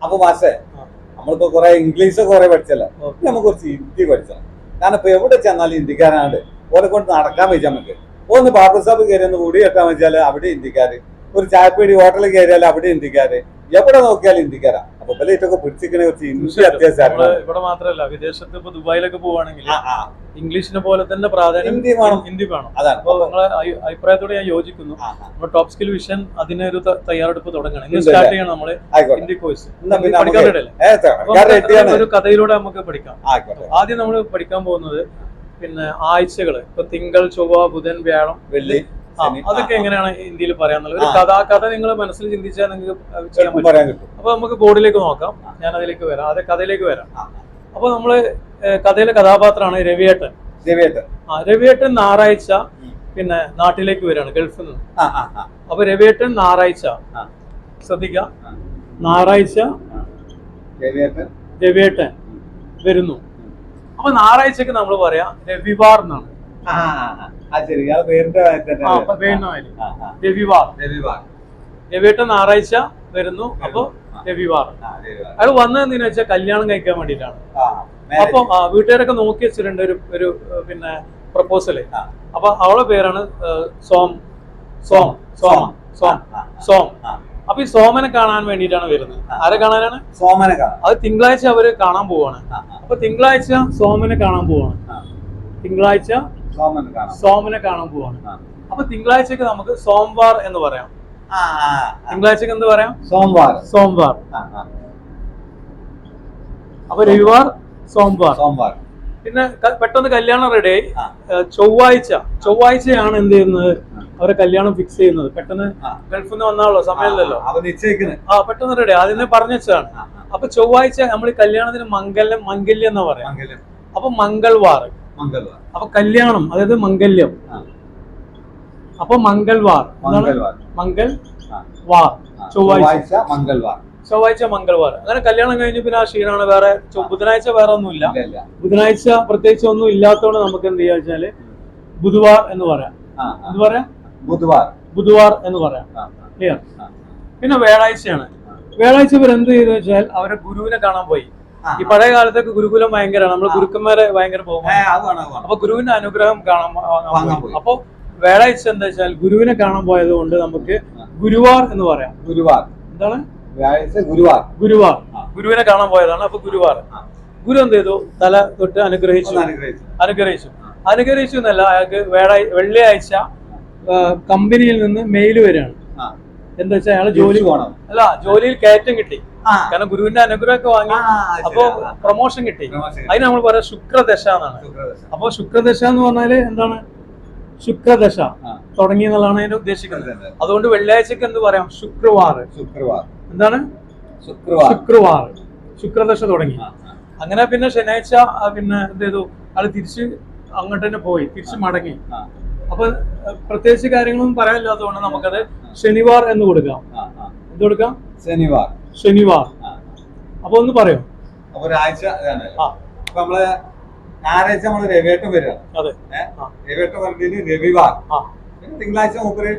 അപ്പൊ മാഷേ നമ്മളിപ്പോ കുറെ ഇംഗ്ലീഷ് കുറെ പഠിച്ചല്ലോ, നമുക്ക് കുറച്ച് ഹിന്ദി പഠിച്ചണം. കാരണം ഇപ്പൊ എവിടെ ചെന്നാലും ഹിന്ദിക്കാരാണ്. ഓരെ കൊണ്ട് നടക്കാൻ വെച്ചാൽ നമുക്ക് ഒന്ന് ബാബർ സാബ് കയറി ഒന്ന് കൂടി കെട്ടാൻ വെച്ചാൽ അവിടെ ഹിന്ദിക്കാര്, ഒരു ചായപ്പീടി ഹോട്ടലിൽ കയറിയാൽ അവിടെ ഹിന്ദിക്കാര്, എവിടെ നോക്കിയാലും ഹിന്ദിക്കാരാ. അപ്പൊ ഇവലൊക്കെ പിടിച്ചിരിക്കണ കുറച്ച് ഹിന്ദി അത്യാവശ്യമാണ്. ഇവിടെ മാത്രമല്ല, വിദേശത്ത് ഇപ്പൊ ദുബായിലൊക്കെ പോവാണെങ്കിൽ ഇംഗ്ലീഷിനെ പോലെ തന്നെ പ്രാധാന്യം ഹിന്ദി വേണം. അതാണ്. അപ്പൊ നിങ്ങളെ അഭിപ്രായത്തോട് ഞാൻ യോജിക്കുന്നു. നമ്മുടെ ടോപ്പ് സ്കിൽ വിഷൻ അതിനൊരു തയ്യാറെടുപ്പ് തുടങ്ങണം. ഇന്ന് സ്റ്റാർട്ട് ചെയ്യണം നമ്മള് ഹിന്ദി കോഴ്സ്. ഒരു കഥയിലൂടെ നമുക്ക് പഠിക്കാം. ആദ്യം നമ്മൾ പഠിക്കാൻ പോകുന്നത് പിന്നെ ആഴ്ചകള്. ഇപ്പൊ തിങ്കൾ, ചൊവ്വ, ബുധൻ, വ്യാഴം, വെള്ളി, അതൊക്കെ എങ്ങനെയാണ് ഹിന്ദിയിൽ പറയാന്നുള്ളത് ഒരു കഥ നിങ്ങൾ മനസ്സിൽ ചിന്തിച്ചാൽ നിങ്ങൾക്ക് ചെയ്യാൻ പറ്റും. അപ്പൊ നമുക്ക് ബോർഡിലേക്ക് നോക്കാം. ഞാൻ അതിലേക്ക് വരാം, അതെ കഥയിലേക്ക് വരാം. അപ്പൊ നമ്മള് കഥയിലെ കഥാപാത്രമാണ് രവിയേട്ടൻ. രവിയേട്ടൻ ഞായറാഴ്ച പിന്നെ നാട്ടിലേക്ക് വരികയാണ് ഗൾഫിൽ നിന്ന്. അപ്പൊ രവിയേട്ടൻ ഞായറാഴ്ച, ശ്രദ്ധിക്ക, ഞായറാഴ്ച രവിയേട്ടൻ വരുന്നു. അപ്പൊ ഞായറാഴ്ചക്ക് നമ്മൾ പറയാ രവിവാർ എന്നാണ്. രവിവാർ, രവിയേട്ടൻ ഞായറാഴ്ച വരുന്നു. അപ്പൊ രവിവാർ. അയാൾ വന്നതെന്ന് വെച്ചാൽ കല്യാണം കഴിക്കാൻ വേണ്ടിയിട്ടാണ്. അപ്പൊ വീട്ടുകാരൊക്കെ നോക്കി വെച്ചിട്ടുണ്ട് ഒരു പിന്നെ പ്രപ്പോസല്. അപ്പൊ അവളെ പേരാണ് സോം. അപ്പൊ ഈ സോമനെ കാണാൻ വേണ്ടിയിട്ടാണ് വരുന്നത്. ആരെ കാണാനാണ്? സോമനെ കാണാൻ. അത് തിങ്കളാഴ്ച അവര് കാണാൻ പോവാണ്. അപ്പൊ തിങ്കളാഴ്ച സോമനെ കാണാൻ പോവാണ്. തിങ്കളാഴ്ച സോമനെ കാണാൻ പോവാണ്. അപ്പൊ തിങ്കളാഴ്ചക്ക് നമുക്ക് സോംവാർ എന്ന് പറയാം. തിങ്കളാഴ്ചക്ക് എന്ത് പറയാം? സോംവാർ. അപ്പൊ രവിവാർ, സോംവാർ. പിന്നെ പെട്ടെന്ന് കല്യാണം റെഡിയായി. ചൊവ്വാഴ്ചയാണ് എന്ത് ചെയ്യുന്നത്, അവരെ കല്യാണം ഫിക്സ് ചെയ്യുന്നത്. പെട്ടെന്ന് ഗൾഫിൽ നിന്ന് വന്നാണല്ലോ, സമയമില്ലല്ലോ. പെട്ടെന്ന് റെഡി ആദ്യമേ പറഞ്ഞു വെച്ചതാണ്. അപ്പൊ ചൊവ്വാഴ്ച നമ്മൾ കല്യാണത്തിന് മംഗല്യം എന്നാ പറയാം. അപ്പൊ മംഗൾവാർ. അപ്പൊ കല്യാണം, അതായത് മംഗല്യം. അപ്പൊ മംഗൾവാർ. ചൊവ്വാഴ്ച മംഗൾവാർ. അങ്ങനെ കല്യാണം കഴിഞ്ഞ് പിന്നെ ആ ക്ഷീണമാണ്. വേറെ ബുധനാഴ്ച വേറെ ഒന്നുമില്ല. ബുധനാഴ്ച പ്രത്യേകിച്ച് ഒന്നും ഇല്ലാത്തതുകൊണ്ട് നമുക്ക് എന്ത് ചെയ്യാ വെച്ചാല് ബുധവാർ എന്ന് പറയാം. എന്ത് പറയാം? ബുധവാർ എന്ന് പറയാം. ക്ലിയർ? പിന്നെ വ്യാഴാഴ്ചയാണ്. വ്യാഴാഴ്ച ഇവർ എന്ത് ചെയ്തു വെച്ചാൽ അവരെ ഗുരുവിനെ കാണാൻ പോയി. ഈ പഴയ കാലത്തൊക്കെ ഗുരുകുലം ഭയങ്കരമാണ്. നമ്മൾ ഗുരുക്കന്മാരെ ഭയങ്കര പോകും. അപ്പൊ ഗുരുവിന്റെ അനുഗ്രഹം കാണാൻ. അപ്പൊ വ്യാഴാഴ്ച എന്താ വെച്ചാൽ ഗുരുവിനെ കാണാൻ പോയത് കൊണ്ട് നമുക്ക് ഗുരുവാർ എന്ന് പറയാം. എന്താണ്? ഗുരുവാർ. ഗുരുവിനെ കാണാൻ പോയതാണ്. അപ്പൊ ഗുരുവാർ. ഗുരു എന്ത് ചെയ്തു? തല തൊട്ട് അനുഗ്രഹിച്ചു എന്നല്ല, അയാൾക്ക് വെള്ളിയാഴ്ച കമ്പനിയിൽ നിന്ന് മെയിൽ വരികയാണ്. എന്താ വെച്ചാൽ അയാള് ജോലിയിൽ കയറ്റം കിട്ടി. കാരണം ഗുരുവിന്റെ അനുഗ്രഹമൊക്കെ വാങ്ങി. അപ്പൊ പ്രൊമോഷൻ കിട്ടി. അതിന് നമ്മൾ പറയാം ശുക്രദശ എന്നാണ്. അപ്പൊ ശുക്രദശ എന്ന് പറഞ്ഞാല് എന്താണ്? ശുക്രദശ തുടങ്ങി എന്നുള്ളതാണ് അതിനെ ഉദ്ദേശിക്കുന്നത്. അതുകൊണ്ട് വെള്ളിയാഴ്ചക്ക് എന്ത് പറയാം? ശുക്രവാർ. എന്താണ്? ശുക്രവാർ. ശുക്രദശ തുടങ്ങി. അങ്ങനെ പിന്നെ ശനിയാഴ്ച പിന്നെ എന്ത് ചെയ്തു? അത് തിരിച്ച് അങ്ങോട്ട് തന്നെ പോയി, തിരിച്ച് മടങ്ങി. അപ്പൊ പ്രത്യേകിച്ച് കാര്യങ്ങളൊന്നും പറയാനില്ലാത്തതുകൊണ്ട് നമുക്കത് ശനിവാർ എന്ന് കൊടുക്കാം. എന്ത് കൊടുക്കാം? ശനിവാർ. അപ്പൊ ഒന്ന് പറയോ? ഞായറാഴ്ച നമ്മള് രവിയേട്ടൻ വരികയാണ്. രവിയേട്ടൻ പറഞ്ഞിട്ട് രവിവാർ. പിന്നെ തിങ്കളാഴ്ച മൂപ്പര്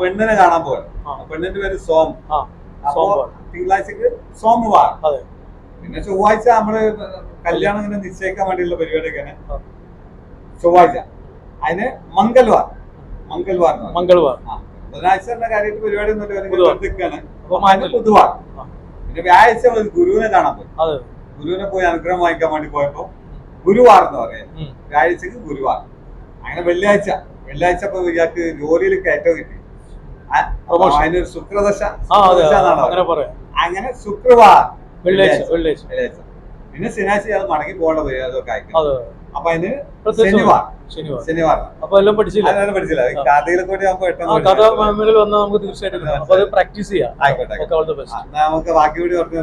പെണ്ണിനെ കാണാൻ പോയത്. പെണ്ണിന്റെ പേര് സോം. അപ്പൊ തിങ്കളാഴ്ചക്ക് സോമവാർ. പിന്നെ ചൊവ്വാഴ്ച നമ്മള് കല്യാണം ഇങ്ങനെ നിശ്ചയിക്കാൻ വേണ്ടിയുള്ള പരിപാടിയൊക്കെയാണ്. ചൊവ്വാഴ്ച അതിന് മംഗൾവാർ. ബുധനാഴ്ച കാര്യമായിട്ട് പരിപാടി ഒന്നുമില്ല. ബുധവാർ. പിന്നെ വ്യാഴാഴ്ച ഗുരുവിനെ കാണാൻ പോയി. ഗുരുവിനെ പോയി അനുഗ്രഹം വാങ്ങിക്കാൻ വേണ്ടി പോയപ്പോ ഗുരുവാർ എന്ന് പറയാം. വ്യാഴാഴ്ചക്ക് ഗുരുവാർ. അങ്ങനെ വെള്ളിയാഴ്ച ഇപ്പൊ ഇയാൾക്ക് ജോലിയിൽ കയറ്റം കിട്ടി. അതിനൊരു ശുക്രദശ. അങ്ങനെ ശുക്രവാർ, വെള്ളിയാഴ്ച. പിന്നെ ശനിയാഴ്ച ഇയാൾ മടങ്ങി പോകേണ്ട വരിക. അതൊക്കെ അയക്കും. അപ്പൊ അതിന് ശനിവാർ. അപ്പൊ എല്ലാം പഠിച്ചില്ല. കഥയിലെ കൂടി കഥ മാമിൽ വന്നാൽ നമുക്ക് തീർച്ചയായിട്ടും പ്രാക്ടീസ് ചെയ്യാം. ആയിക്കോട്ടെ. നമുക്ക് ബാക്കി കൂടി ഓക്കെ.